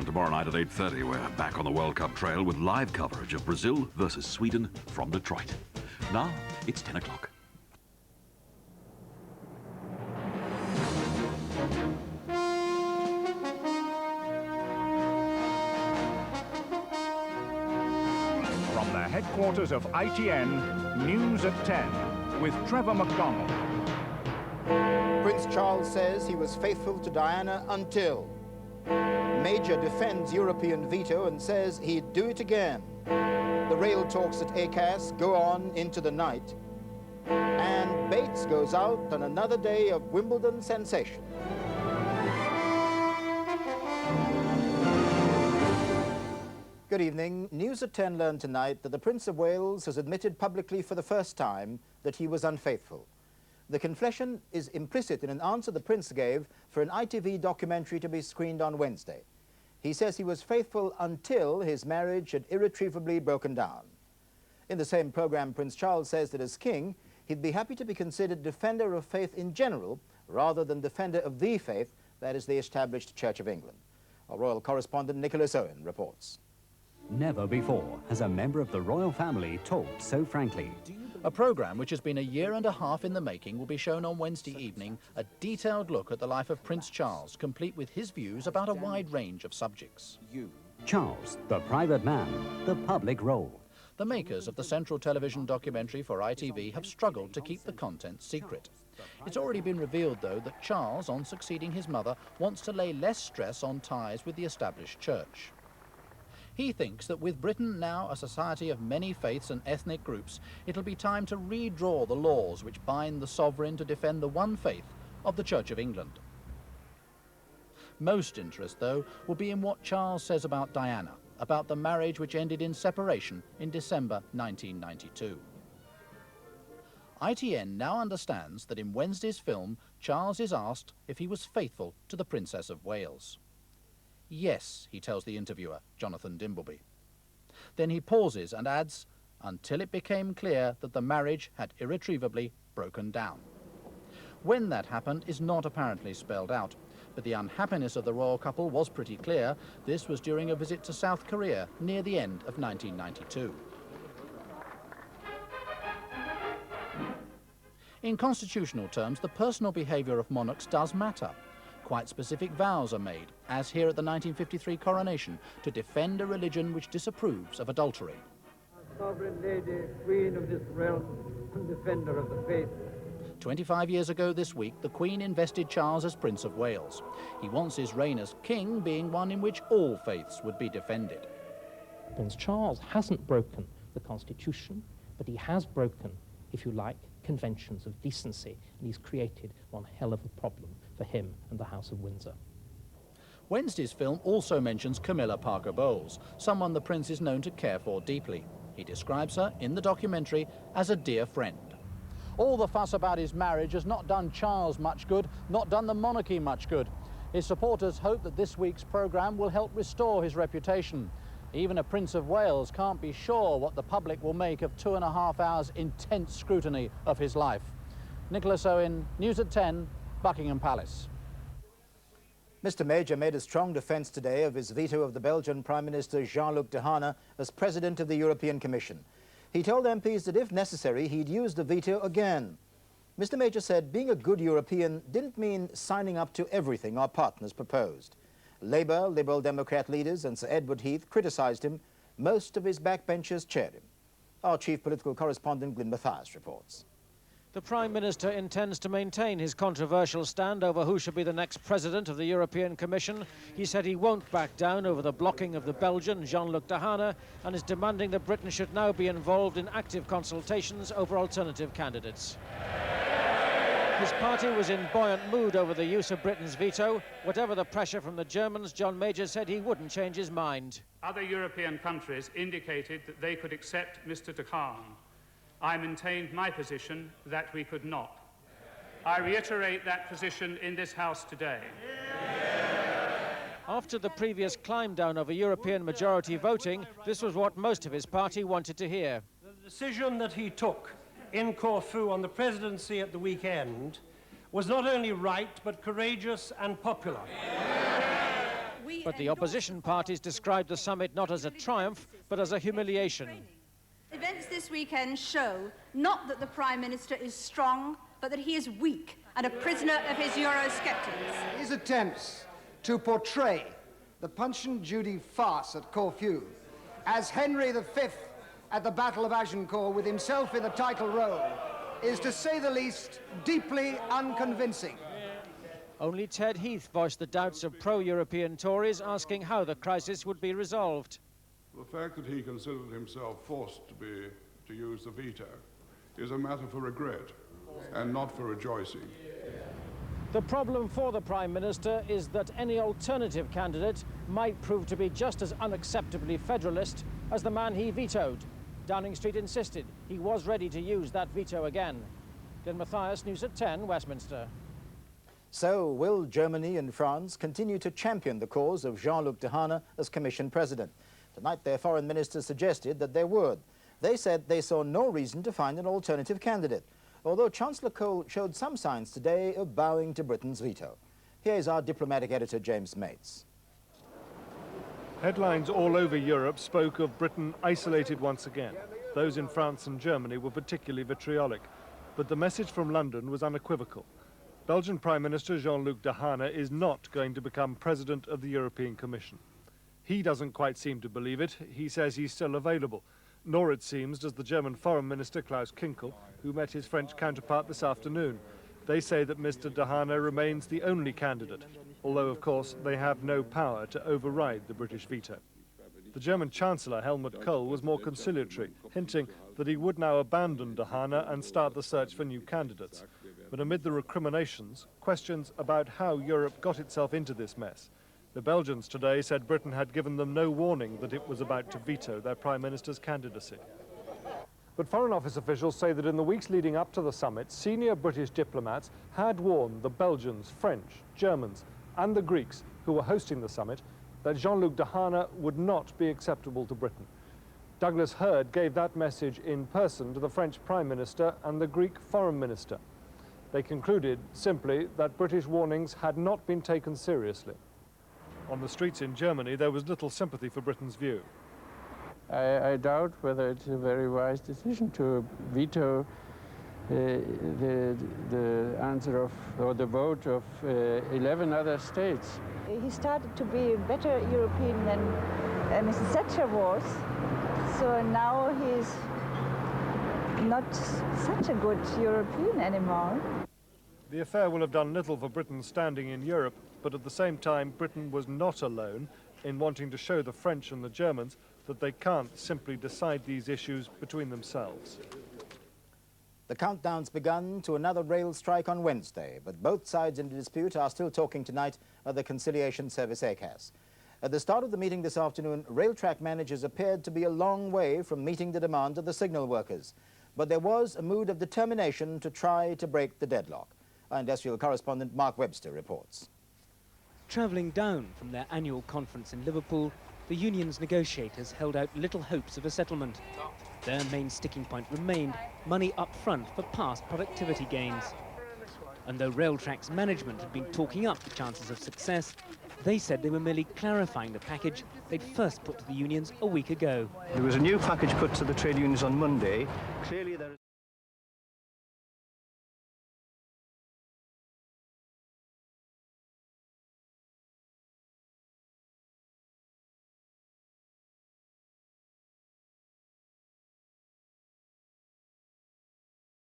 And tomorrow night at 8:30, we're back on the World Cup trail with live coverage of Brazil versus Sweden from Detroit. Now, it's 10 o'clock. From the headquarters of ITN, News at 10, with Trevor McDonald. Prince Charles says he was faithful to Diana until. Major defends European veto and says he'd do it again. The rail talks at ACAS go on into the night. And Bates goes out on another day of Wimbledon sensation. Good evening. News at 10 learned tonight that the Prince of Wales has admitted publicly for the first time that he was unfaithful. The confession is implicit in an answer the Prince gave for an ITV documentary to be screened on Wednesday. He says he was faithful until his marriage had irretrievably broken down. In the same program, Prince Charles says that as king, he'd be happy to be considered defender of faith in general, rather than defender of the faith, that is the established Church of England. Our royal correspondent Nicholas Owen reports. Never before has a member of the royal family talked so frankly. A programme which has been a year and a half in the making will be shown on Wednesday evening, a detailed look at the life of Prince Charles, complete with his views about a wide range of subjects. Charles, the private man, the public role. The makers of the Central Television documentary for ITV have struggled to keep the content secret. It's already been revealed, though, that Charles, on succeeding his mother, wants to lay less stress on ties with the established church. He thinks that with Britain now a society of many faiths and ethnic groups, it'll be time to redraw the laws which bind the sovereign to defend the one faith of the Church of England. Most interest, though, will be in what Charles says about Diana, about the marriage which ended in separation in December 1992. ITN now understands that in Wednesday's film, Charles is asked if he was faithful to the Princess of Wales. Yes, he tells the interviewer, Jonathan Dimbleby. Then he pauses and adds, until it became clear that the marriage had irretrievably broken down. When that happened is not apparently spelled out, but the unhappiness of the royal couple was pretty clear. This was during a visit to South Korea near the end of 1992. In constitutional terms, the personal behaviour of monarchs does matter. Quite specific vows are made, as here at the 1953 coronation, to defend a religion which disapproves of adultery. Sovereign Lady, Queen of this realm, and defender of the faith. 25 years ago this week, the Queen invested Charles as Prince of Wales. He wants his reign as king being one in which all faiths would be defended. Prince Charles hasn't broken the Constitution, but he has broken, if you like, conventions of decency, and he's created one hell of a problem for him and the House of Windsor. Wednesday's film also mentions Camilla Parker Bowles, someone the Prince is known to care for deeply. He describes her in the documentary as a dear friend. All the fuss about his marriage has not done Charles much good, not done the monarchy much good. His supporters hope that this week's programme will help restore his reputation. Even a Prince of Wales can't be sure what the public will make of 2.5 hours intense scrutiny of his life. Nicholas Owen, News at 10, Buckingham Palace. Mr. Major made a strong defence today of his veto of the Belgian Prime Minister Jean-Luc Dehaene as President of the European Commission. He told MPs that if necessary, he'd use the veto again. Mr. Major said being a good European didn't mean signing up to everything our partners proposed. Labour, Liberal Democrat leaders and Sir Edward Heath criticised him. Most of his backbenchers chaired him. Our chief political correspondent, Glyn Mathias, reports. The Prime Minister intends to maintain his controversial stand over who should be the next president of the European Commission. He said he won't back down over the blocking of the Belgian Jean-Luc Dehaene and is demanding that Britain should now be involved in active consultations over alternative candidates. His party was in buoyant mood over the use of Britain's veto. Whatever the pressure from the Germans, John Major said he wouldn't change his mind. Other European countries indicated that they could accept Mr. Dehaene. I maintained my position that we could not. I reiterate that position in this House today. After the previous climb down over European majority voting, this was what most of his party wanted to hear. The decision that he took in Corfu on the presidency at the weekend was not only right, but courageous and popular. We But the opposition parties described the summit not as a triumph, but as a humiliation. Events this weekend show not that the Prime Minister is strong, but that he is weak and a prisoner of his Eurosceptics. His attempts to portray the Punch and Judy farce at Corfu as Henry V at the Battle of Agincourt with himself in the title role is, to say the least, deeply unconvincing. Only Ted Heath voiced the doubts of pro-European Tories, asking how the crisis would be resolved. The fact that he considered himself forced to use the veto is a matter for regret and not for rejoicing. The problem for the Prime Minister is that any alternative candidate might prove to be just as unacceptably federalist as the man he vetoed. Downing Street insisted he was ready to use that veto again. Glenn Mathias, News at 10, Westminster. So, will Germany and France continue to champion the cause of Jean-Luc Dehaene as Commission President? Tonight, their foreign ministers suggested that they would. They said they saw no reason to find an alternative candidate, although Chancellor Kohl showed some signs today of bowing to Britain's veto. Here is our diplomatic editor, James Mates. Headlines all over Europe spoke of Britain isolated once again. Those in France and Germany were particularly vitriolic. But the message from London was unequivocal. Belgian Prime Minister Jean-Luc Dehaene is not going to become President of the European Commission. He doesn't quite seem to believe it. He says he's still available. Nor, it seems, does the German Foreign Minister Klaus Kinkel, who met his French counterpart this afternoon. They say that Mr. Dehaene remains the only candidate, although, of course, they have no power to override the British veto. The German Chancellor, Helmut Kohl, was more conciliatory, hinting that he would now abandon Dehaene and start the search for new candidates. But amid the recriminations, questions about how Europe got itself into this mess. The Belgians today said Britain had given them no warning that it was about to veto their Prime Minister's candidacy. But Foreign Office officials say that in the weeks leading up to the summit, senior British diplomats had warned the Belgians, French, Germans and the Greeks who were hosting the summit that Jean-Luc Dehaene would not be acceptable to Britain. Douglas Hurd gave that message in person to the French Prime Minister and the Greek Foreign Minister. They concluded simply that British warnings had not been taken seriously. On the streets in Germany, there was little sympathy for Britain's view. I doubt whether it's a very wise decision to veto the answer of, or the vote of 11 other states. He started to be a better European than Mrs. Thatcher was, so now he's not such a good European anymore. The affair will have done little for Britain's standing in Europe, but at the same time, Britain was not alone in wanting to show the French and the Germans that they can't simply decide these issues between themselves. The countdown's begun to another rail strike on Wednesday, but both sides in the dispute are still talking tonight at the Conciliation Service ACAS. At the start of the meeting this afternoon, rail track managers appeared to be a long way from meeting the demand of the signal workers, but there was a mood of determination to try to break the deadlock. Our industrial correspondent Mark Webster reports. Travelling down from their annual conference in Liverpool, the union's negotiators held out little hopes of a settlement. Their main sticking point remained money up front for past productivity gains. And though Railtrack's management had been talking up the chances of success, they said they were merely clarifying the package they'd first put to the unions a week ago. There was a new package put to the trade unions on Monday. Clearly there